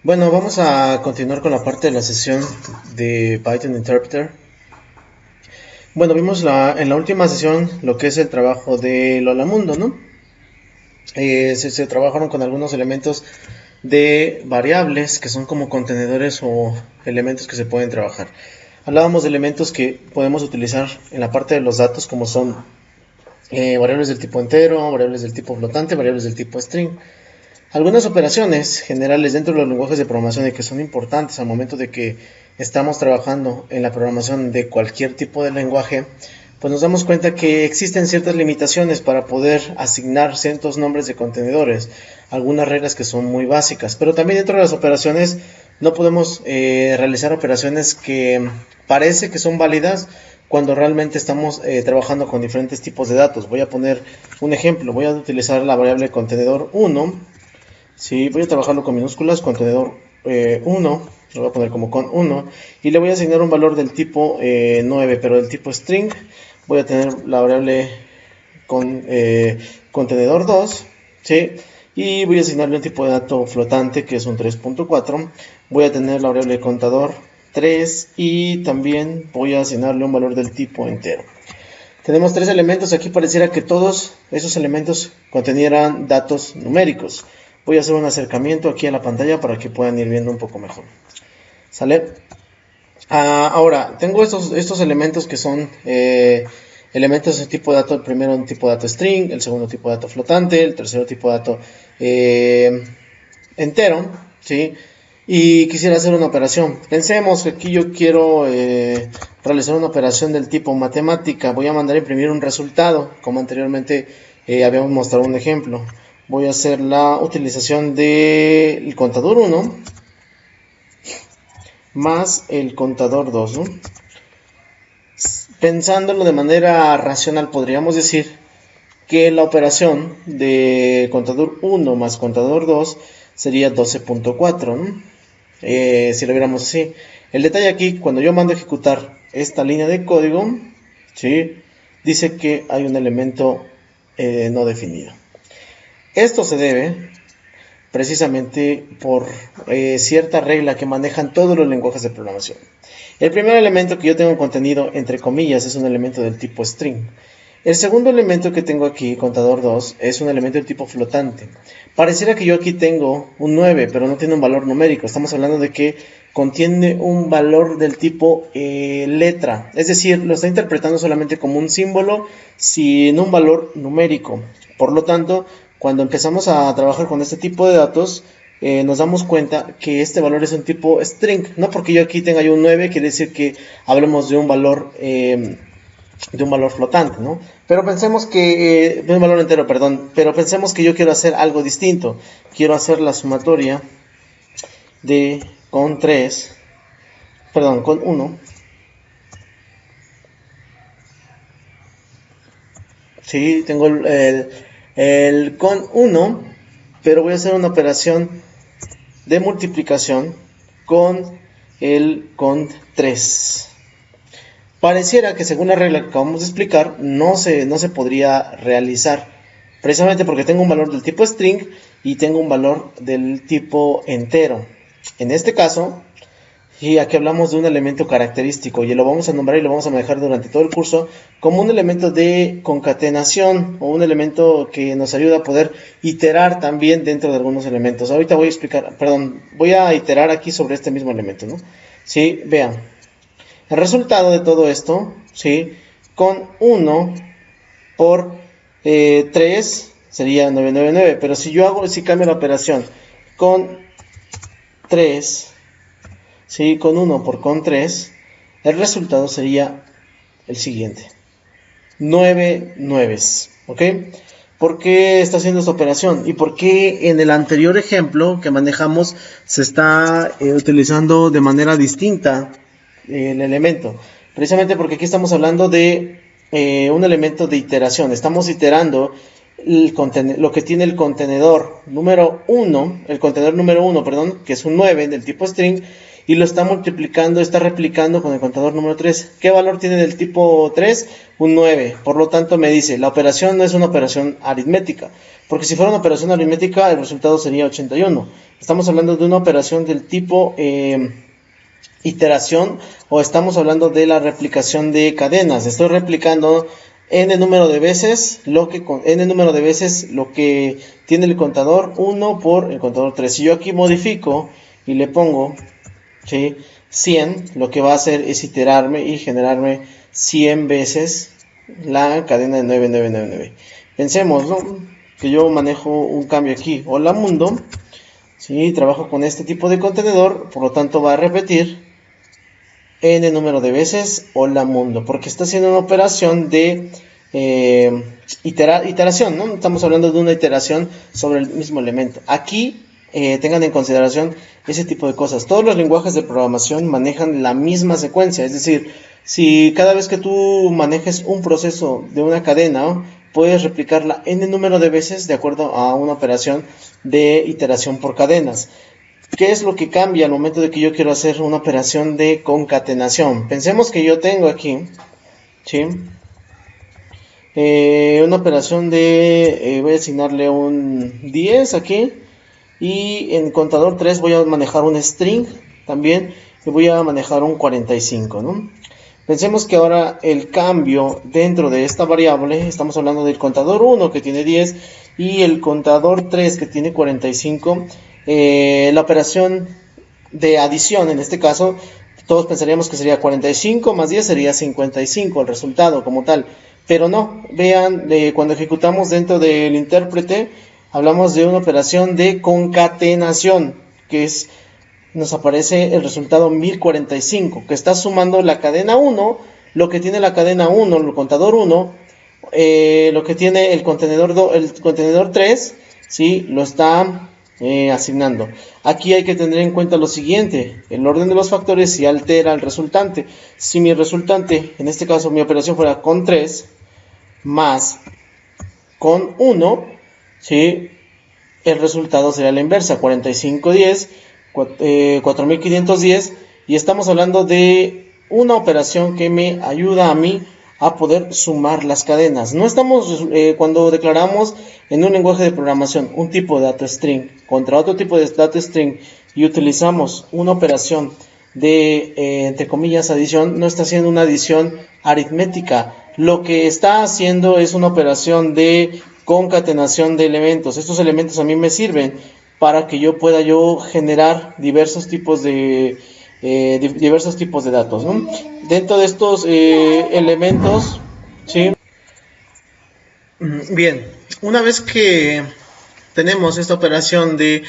Bueno, vamos a continuar con la parte de la sesión de Python Interpreter. Bueno, vimos en la última sesión lo que es el trabajo de Lolamundo, ¿no? Se trabajaron con algunos elementos de variables que son como contenedores o elementos que se pueden trabajar. Hablábamos de elementos que podemos utilizar en la parte de los datos como son variables del tipo entero, variables del tipo flotante, variables del tipo string. Algunas operaciones generales dentro de los lenguajes de programación y que son importantes al momento de que estamos trabajando en la programación de cualquier tipo de lenguaje, pues nos damos cuenta que existen ciertas limitaciones para poder asignar ciertos nombres de contenedores, algunas reglas que son muy básicas, pero también dentro de las operaciones no podemos realizar operaciones que parece que son válidas cuando realmente estamos trabajando con diferentes tipos de datos. Voy a poner un ejemplo, voy a utilizar la variable contenedor 1. Sí, voy a trabajarlo con minúsculas, contenedor 1, lo voy a poner como con 1, y le voy a asignar un valor del tipo 9, pero del tipo string. Voy a tener la variable con contenedor 2, ¿sí? Y voy a asignarle un tipo de dato flotante que es un 3.4. Voy a tener la variable contador 3 y también voy a asignarle un valor del tipo entero. Tenemos tres elementos, aquí pareciera que todos esos elementos contenieran datos numéricos. Voy a hacer un acercamiento aquí a la pantalla para que puedan ir viendo un poco mejor. ¿Sale? Ahora, tengo estos elementos que son elementos de tipo de dato. El primero un tipo de dato string, el segundo tipo de dato flotante, el tercero tipo de dato entero, ¿sí? Y quisiera hacer una operación. Pensemos que aquí yo quiero realizar una operación del tipo matemática. Voy a mandar a imprimir un resultado, como anteriormente habíamos mostrado un ejemplo. Voy a hacer la utilización del contador 1 más el contador 2, ¿no? Pensándolo de manera racional, podríamos decir que la operación de contador 1 más contador 2 sería 12.4, ¿no? Si lo viéramos así. El detalle aquí, cuando yo mando a ejecutar esta línea de código, ¿sí? Dice que hay un elemento no definido. Esto se debe precisamente por cierta regla que manejan todos los lenguajes de programación. El primer elemento que yo tengo contenido, entre comillas, es un elemento del tipo string. El segundo elemento que tengo aquí, contador 2, es un elemento del tipo flotante. Pareciera que yo aquí tengo un 9, pero no tiene un valor numérico. Estamos hablando de que contiene un valor del tipo letra. Es decir, lo está interpretando solamente como un símbolo sin un valor numérico. Por lo tanto, cuando empezamos a trabajar con este tipo de datos, nos damos cuenta que este valor es un tipo string. No porque yo aquí tenga yo un 9, quiere decir que hablemos de un valor flotante, ¿no? Pero pensemos que, de un valor entero, perdón, pero pensemos que yo quiero hacer algo distinto. Quiero hacer la sumatoria de con 3, perdón, con 1. Sí, tengo el con 1, pero voy a hacer una operación de multiplicación con el con 3. Pareciera que según la regla que acabamos de explicar, no se podría realizar, precisamente porque tengo un valor del tipo string y tengo un valor del tipo entero. En este caso, y aquí hablamos de un elemento característico y lo vamos a nombrar y lo vamos a manejar durante todo el curso como un elemento de concatenación o un elemento que nos ayuda a poder iterar también dentro de algunos elementos. Ahorita voy a explicar, perdón, voy a iterar aquí sobre este mismo elemento, ¿no? Sí, vean. El resultado de todo esto, ¿sí? Con 1 por 3 sería 999, pero si cambio la operación con 3, ¿sí? Con 1 por con 3, el resultado sería el siguiente. 9 nueves, ¿ok? ¿Por qué está haciendo esta operación? ¿Y por qué en el anterior ejemplo que manejamos se está utilizando de manera distinta el elemento? Precisamente porque aquí estamos hablando de un elemento de iteración. Estamos iterando lo que tiene el contenedor número 1, perdón, que es un 9 del tipo string, y lo está multiplicando, está replicando con el contador número 3. ¿Qué valor tiene del tipo 3? Un 9. Por lo tanto me dice, la operación no es una operación aritmética, porque si fuera una operación aritmética el resultado sería 81. Estamos hablando de una operación del tipo iteración, o estamos hablando de la replicación de cadenas. Estoy replicando n número de veces lo que tiene el contador 1 por el contador 3. Si yo aquí modifico y le pongo, ¿sí?, 100, lo que va a hacer es iterarme y generarme 100 veces la cadena de 9999. Pensemos, ¿no?, que yo manejo un cambio aquí. Hola mundo, ¿sí?, trabajo con este tipo de contenedor, por lo tanto va a repetir n número de veces hola mundo, porque está haciendo una operación de iteración, ¿no? Estamos hablando de una iteración sobre el mismo elemento. Aquí tengan en consideración ese tipo de cosas. Todos los lenguajes de programación manejan la misma secuencia, es decir, si cada vez que tú manejes un proceso de una cadena, ¿no?, puedes replicarla n número de veces de acuerdo a una operación de iteración por cadenas. ¿Qué es lo que cambia al momento de que yo quiero hacer una operación de concatenación? Pensemos que yo tengo aquí, ¿sí?, una operación de, voy a asignarle un 10 aquí, y en contador 3 voy a manejar un string también, y voy a manejar un 45, ¿no? Pensemos que ahora el cambio dentro de esta variable, estamos hablando del contador 1 que tiene 10 y el contador 3 que tiene 45. La operación de adición, en este caso, todos pensaríamos que sería 45 más 10 sería 55 el resultado como tal, pero no. Vean, cuando ejecutamos dentro del intérprete, hablamos de una operación de concatenación, que es, nos aparece el resultado 1045, que está sumando la cadena 1, lo que tiene la cadena 1, el contador 1, lo que tiene el contenedor 3, ¿sí?, lo está asignando. Aquí hay que tener en cuenta lo siguiente: el orden de los factores si altera el resultante. Si mi resultante, en este caso mi operación, fuera con 3 más con 1, ¿sí?, el resultado sería la inversa, 4510, 4510, y estamos hablando de una operación que me ayuda a mí a poder sumar las cadenas. No estamos, cuando declaramos en un lenguaje de programación un tipo de data string contra otro tipo de data string y utilizamos una operación de, entre comillas, adición, no está haciendo una adición aritmética. Lo que está haciendo es una operación de concatenación de elementos. Estos elementos a mí me sirven para que yo pueda generar diversos tipos de datos, ¿no? Dentro de estos elementos, ¿sí? Bien, una vez que tenemos esta operación de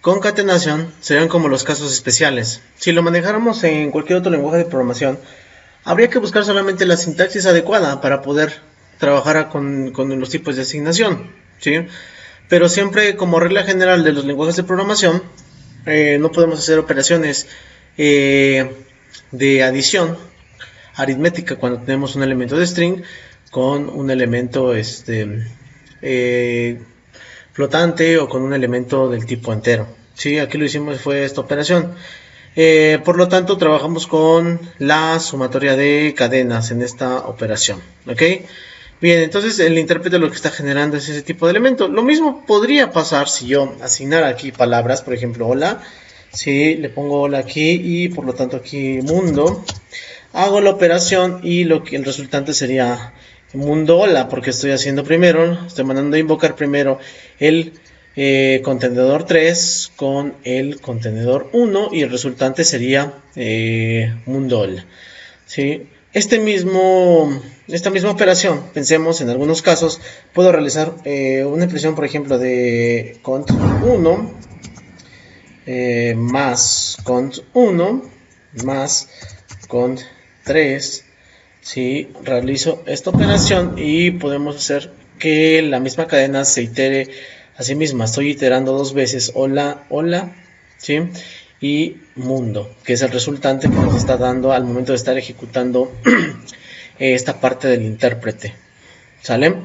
concatenación, serían como los casos especiales. Si lo manejáramos en cualquier otro lenguaje de programación, habría que buscar solamente la sintaxis adecuada para poder trabajar con los tipos de asignación, ¿sí? Pero siempre, como regla general de los lenguajes de programación, no podemos hacer operaciones de adición aritmética cuando tenemos un elemento de string con un elemento flotante o con un elemento del tipo entero. Sí, aquí lo hicimos, fue esta operación. Por lo tanto, trabajamos con la sumatoria de cadenas en esta operación. ¿Ok? Bien, entonces el intérprete lo que está generando es ese tipo de elemento. Lo mismo podría pasar si yo asignara aquí palabras, por ejemplo, hola. Si le pongo hola aquí y por lo tanto aquí mundo, hago la operación y el resultante sería mundo hola, porque estoy haciendo primero, estoy mandando a invocar primero el contenedor 3 con el contenedor 1 y el resultante sería mundo hola. ¿Sí? Esta misma operación, pensemos en algunos casos, puedo realizar una impresión, por ejemplo, de cont 1 más cont 1 más cont 3. ¿Sí? Realizo esta operación y podemos hacer que la misma cadena se itere a sí misma. Estoy iterando dos veces hola, hola, ¿sí?, y mundo, que es el resultante que nos está dando al momento de estar ejecutando esta parte del intérprete. ¿Sale?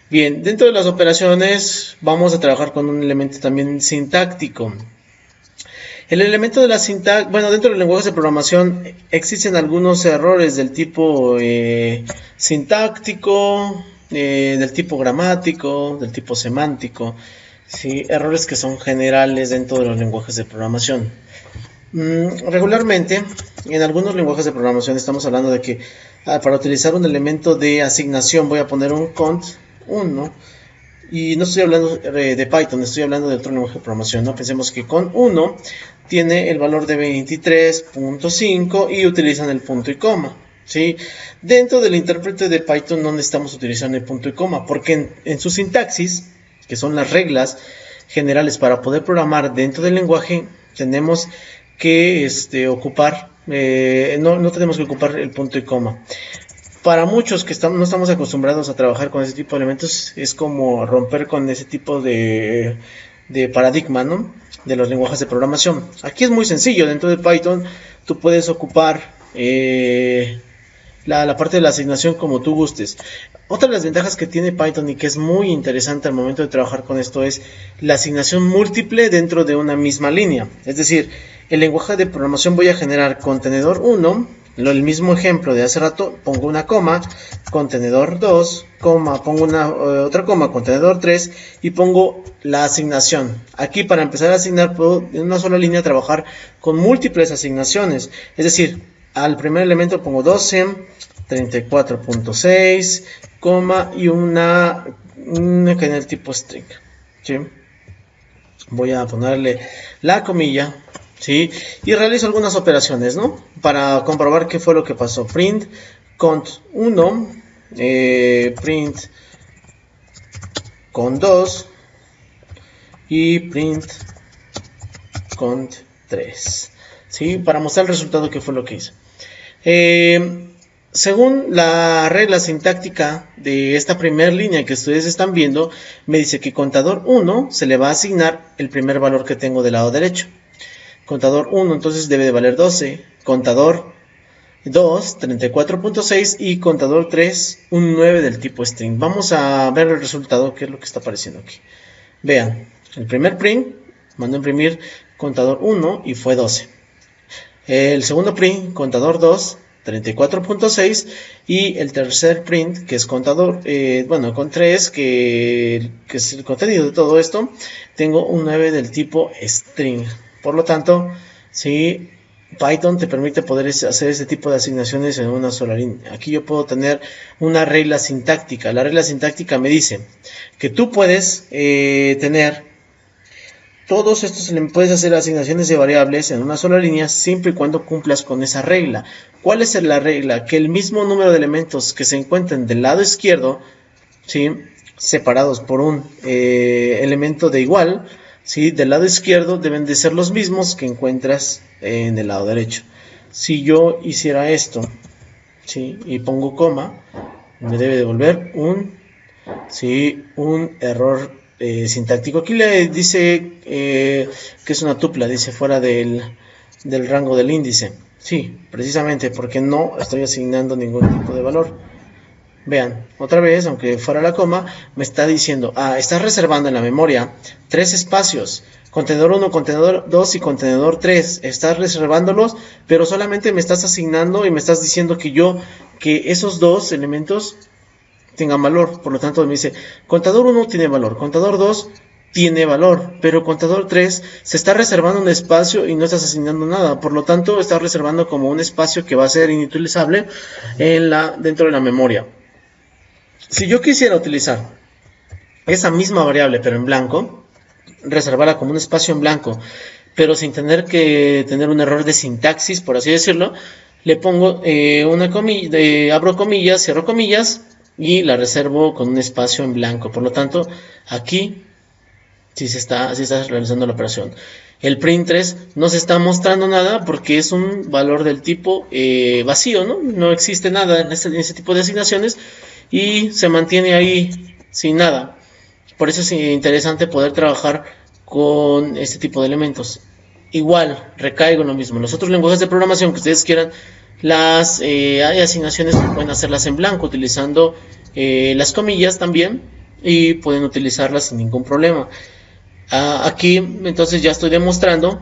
Bien, dentro de las operaciones vamos a trabajar con un elemento también sintáctico. El elemento de la sintaxis, bueno, dentro de los lenguajes de programación existen algunos errores del tipo sintáctico, del tipo gramático, del tipo semántico, ¿sí? Errores que son generales dentro de los lenguajes de programación. Regularmente, en algunos lenguajes de programación estamos hablando de que para utilizar un elemento de asignación voy a poner un cont 1. Y no estoy hablando de Python, estoy hablando de otro lenguaje de programación, ¿no? Pensemos que con 1 tiene el valor de 23.5 y utilizan el punto y coma, ¿sí? Dentro del intérprete de Python no necesitamos utilizar el punto y coma, porque en su sintaxis, que son las reglas generales para poder programar dentro del lenguaje, tenemos que ocupar, no tenemos que ocupar el punto y coma. Para muchos que no estamos acostumbrados a trabajar con ese tipo de elementos, es como romper con ese tipo de paradigma, ¿no? De los lenguajes de programación. Aquí es muy sencillo, dentro de Python tú puedes ocupar la parte de la asignación como tú gustes. Otra de las ventajas que tiene Python y que es muy interesante al momento de trabajar con esto es la asignación múltiple dentro de una misma línea. Es decir, el lenguaje de programación voy a generar contenedor 1, el mismo ejemplo de hace rato, pongo una coma, contenedor 2, coma, pongo otra coma, contenedor 3 y pongo la asignación. Aquí para empezar a asignar puedo en una sola línea trabajar con múltiples asignaciones. Es decir, al primer elemento pongo 12, 34.6, coma y una que en el tipo string, ¿sí? Voy a ponerle la comilla, ¿sí? Y realizo algunas operaciones, ¿no? Para comprobar qué fue lo que pasó. Print cont 1, print cont 2 y print cont 3, ¿sí? Para mostrar el resultado que fue lo que hice. Según la regla sintáctica de esta primera línea que ustedes están viendo, me dice que contador 1 se le va a asignar el primer valor que tengo del lado derecho. Contador 1 entonces debe de valer 12, contador 2, 34.6 y contador 3, un 9 del tipo string. Vamos a ver el resultado, que es lo que está apareciendo aquí. Vean, el primer print mandó a imprimir contador 1 y fue 12. El segundo print, contador 2, 34.6 y el tercer print, que es contador, con 3, que es el contenido de todo esto, tengo un 9 del tipo string. Por lo tanto, si Python te permite poder hacer este tipo de asignaciones en una sola línea. Aquí yo puedo tener una regla sintáctica. La regla sintáctica me dice que tú puedes tener todos estos, puedes hacer asignaciones de variables en una sola línea siempre y cuando cumplas con esa regla. ¿Cuál es la regla? Que el mismo número de elementos que se encuentren del lado izquierdo, ¿sí?, separados por un elemento de igual, ¿sí?, del lado izquierdo deben de ser los mismos que encuentras en el lado derecho. Si yo hiciera esto, ¿sí?, y pongo coma, me debe devolver un error sintáctico. Aquí le dice que es una tupla, dice fuera del rango del índice. Sí, precisamente porque no estoy asignando ningún tipo de valor. Vean, otra vez, aunque fuera la coma, me está diciendo, estás reservando en la memoria 3 espacios, contenedor 1, contenedor 2 y contenedor 3, estás reservándolos, pero solamente me estás asignando y me estás diciendo que esos dos elementos tengan valor. Por lo tanto me dice, contador 1 tiene valor, contador 2 tiene valor, pero contador 3 se está reservando un espacio y no estás asignando nada. Por lo tanto, estás reservando como un espacio que va a ser inutilizable dentro de la memoria. Si yo quisiera utilizar esa misma variable pero en blanco, reservarla como un espacio en blanco, pero sin tener que tener un error de sintaxis, por así decirlo, le pongo una comilla, abro comillas, cierro comillas y la reservo con un espacio en blanco. Por lo tanto, aquí sí se está realizando la operación. El print 3 no se está mostrando nada porque es un valor del tipo vacío, ¿no? No existe nada en ese tipo de asignaciones y se mantiene ahí sin nada. Por eso es interesante poder trabajar con este tipo de elementos. Igual, recaigo en lo mismo. Los otros lenguajes de programación que ustedes quieran, hay asignaciones que pueden hacerlas en blanco utilizando las comillas también y pueden utilizarlas sin ningún problema. Aquí entonces ya estoy demostrando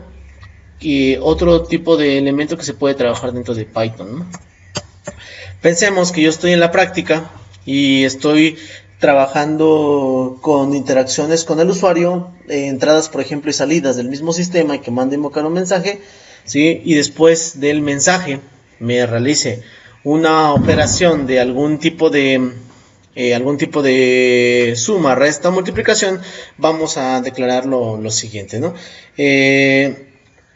y otro tipo de elemento que se puede trabajar dentro de Python, ¿no? Pensemos que yo estoy en la práctica y estoy trabajando con interacciones con el usuario, entradas por ejemplo y salidas del mismo sistema y que mande invocar un mensaje, ¿sí? Y después del mensaje me realice una operación de algún tipo de suma, resta, multiplicación. Vamos a declarar lo siguiente, ¿no?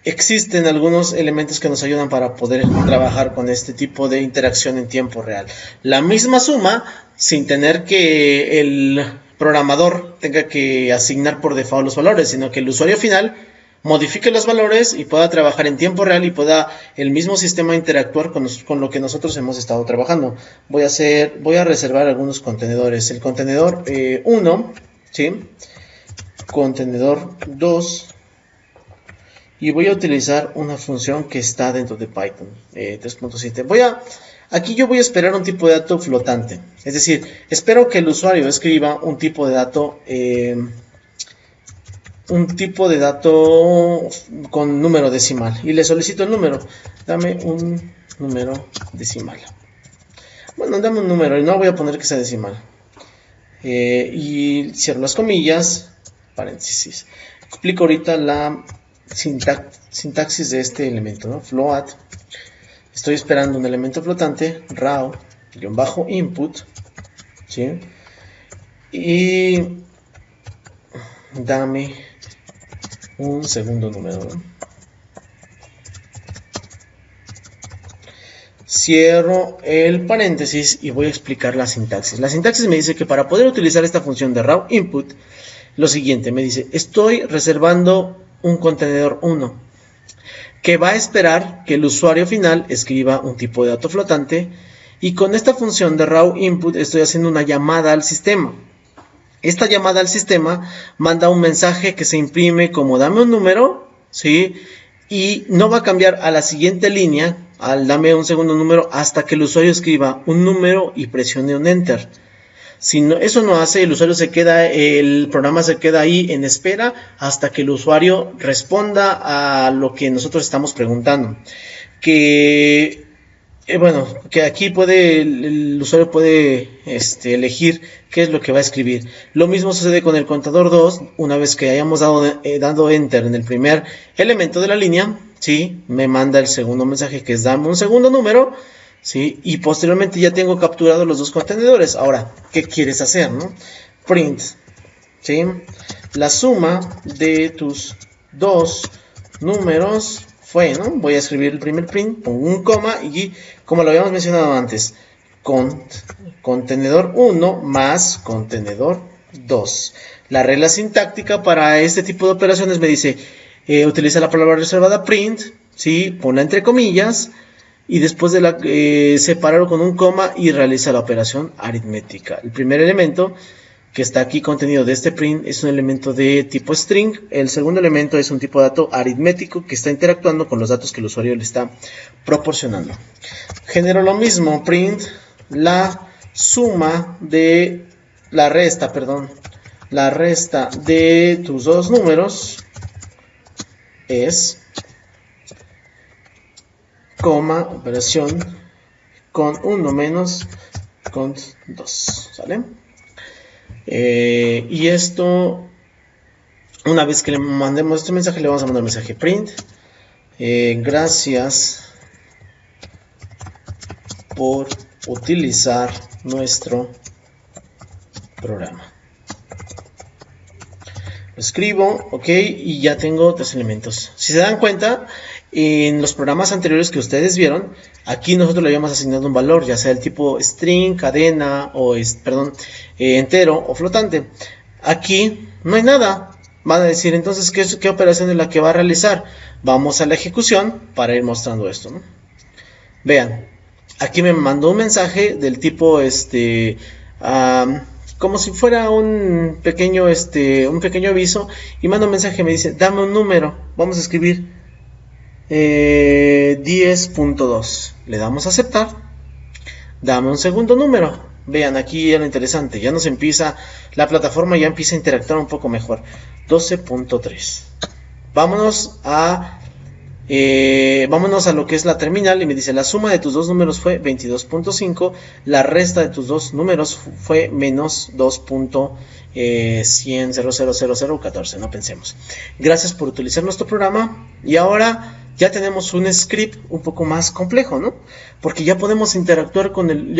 Existen algunos elementos que nos ayudan para poder trabajar con este tipo de interacción en tiempo real. La misma suma, sin tener que el programador tenga que asignar por default los valores, sino que el usuario final modifique los valores y pueda trabajar en tiempo real y pueda el mismo sistema interactuar con lo que nosotros hemos estado trabajando. Voy a reservar algunos contenedores. El contenedor 1, ¿sí? Contenedor 2. Y voy a utilizar una función que está dentro de Python 3.7. Aquí yo voy a esperar un tipo de dato flotante. Es decir, espero que el usuario escriba un tipo de dato con número decimal. Y le solicito el número. Dame un número decimal. Bueno, dame un número y no voy a poner que sea decimal. Y cierro las comillas, paréntesis. Explico ahorita la sintaxis de este elemento, ¿no? Float. Estoy esperando un elemento flotante, raw-input, ¿sí? Y dame un segundo número, ¿no? Cierro el paréntesis y voy a explicar la sintaxis. La sintaxis me dice que para poder utilizar esta función de raw-input, lo siguiente, me dice, estoy reservando un contenedor 1 que va a esperar que el usuario final escriba un tipo de dato flotante y con esta función de raw-input estoy haciendo una llamada al sistema. Esta llamada al sistema manda un mensaje que se imprime como dame un número, ¿sí? Y no va a cambiar a la siguiente línea, al dame un segundo número, hasta que el usuario escriba un número y presione un enter. Si no, eso no hace, el programa se queda ahí en espera hasta que el usuario responda a lo que nosotros estamos preguntando. Que aquí el usuario puede elegir qué es lo que va a escribir. Lo mismo sucede con el contador 2. Una vez que hayamos dado enter en el primer elemento de la línea, ¿sí? Me manda el segundo mensaje que es dame un segundo número, ¿sí? Y posteriormente ya tengo capturado los dos contenedores. Ahora, ¿qué quieres hacer, no? Print, ¿sí? La suma de tus dos números fue, ¿no? Voy a escribir el primer print, pongo un coma y, como lo habíamos mencionado antes, contenedor 1 más contenedor 2. La regla sintáctica para este tipo de operaciones me dice, utiliza la palabra reservada print, ¿sí? Ponla entre comillas, y después de separarlo con un coma y realiza la operación aritmética. El primer elemento que está aquí contenido de este print es un elemento de tipo string. El segundo elemento es un tipo de dato aritmético que está interactuando con los datos que el usuario le está proporcionando. Genero lo mismo, print la suma de la resta de tus dos números es coma, operación con 1 menos con 2, ¿sale? Y esto, una vez que le mandemos este mensaje, le vamos a mandar un mensaje print. Gracias por utilizar nuestro programa. Lo escribo, ok, y ya tengo tres elementos. Si se dan cuenta, en los programas anteriores que ustedes vieron, aquí nosotros le habíamos asignado un valor, ya sea el tipo string, cadena, entero o flotante. Aquí no hay nada. Van a decir entonces qué operación es la que va a realizar. Vamos a la ejecución para ir mostrando esto, ¿no? Vean, aquí me mandó un mensaje del tipo como si fuera un pequeño aviso, y manda un mensaje, me dice dame un número, vamos a escribir 10.2. Le damos a aceptar. Dame un segundo número. Vean, aquí ya lo interesante, ya la plataforma ya empieza a interactuar un poco mejor. 12.3. Vámonos a Vámonos a lo que es la terminal y me dice la suma de tus dos números fue 22.5, la resta de tus dos números fue menos 2.100.00014. No pensemos. Gracias por utilizar nuestro programa y ahora ya tenemos un script un poco más complejo, ¿no? Porque ya podemos interactuar con el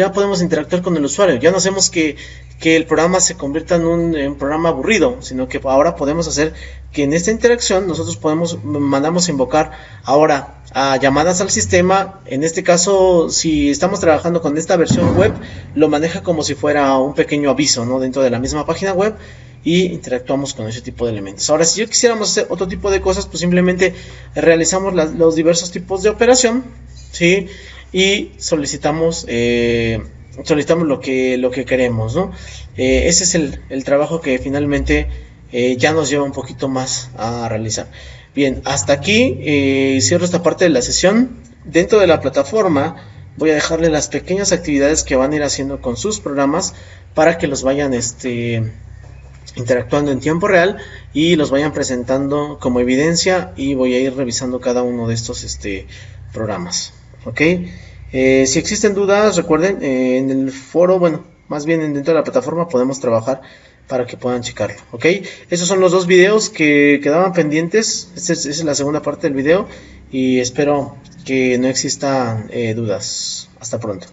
usuario. Ya no hacemos que el programa se convierta en un programa aburrido, sino que ahora podemos hacer que en esta interacción nosotros mandamos invocar ahora a llamadas al sistema. En este caso, si estamos trabajando con esta versión web, lo maneja como si fuera un pequeño aviso, ¿no? Dentro de la misma página web, y interactuamos con ese tipo de elementos. Ahora, si yo quisiéramos hacer otro tipo de cosas, pues simplemente realizamos los diversos tipos de operación, ¿sí? Y solicitamos lo que queremos, ¿no? Ese es el trabajo que finalmente ya nos lleva un poquito más a realizar. Bien, hasta aquí cierro esta parte de la sesión. Dentro de la plataforma voy a dejarle las pequeñas actividades que van a ir haciendo con sus programas para que los vayan interactuando en tiempo real y los vayan presentando como evidencia, y voy a ir revisando cada uno de estos programas. ¿Ok? Si existen dudas, recuerden, en el foro, bueno, más bien dentro de la plataforma podemos trabajar para que puedan checarlo. ¿Ok? Esos son los dos videos que quedaban pendientes. Esta es la segunda parte del video y espero que no existan dudas. Hasta pronto.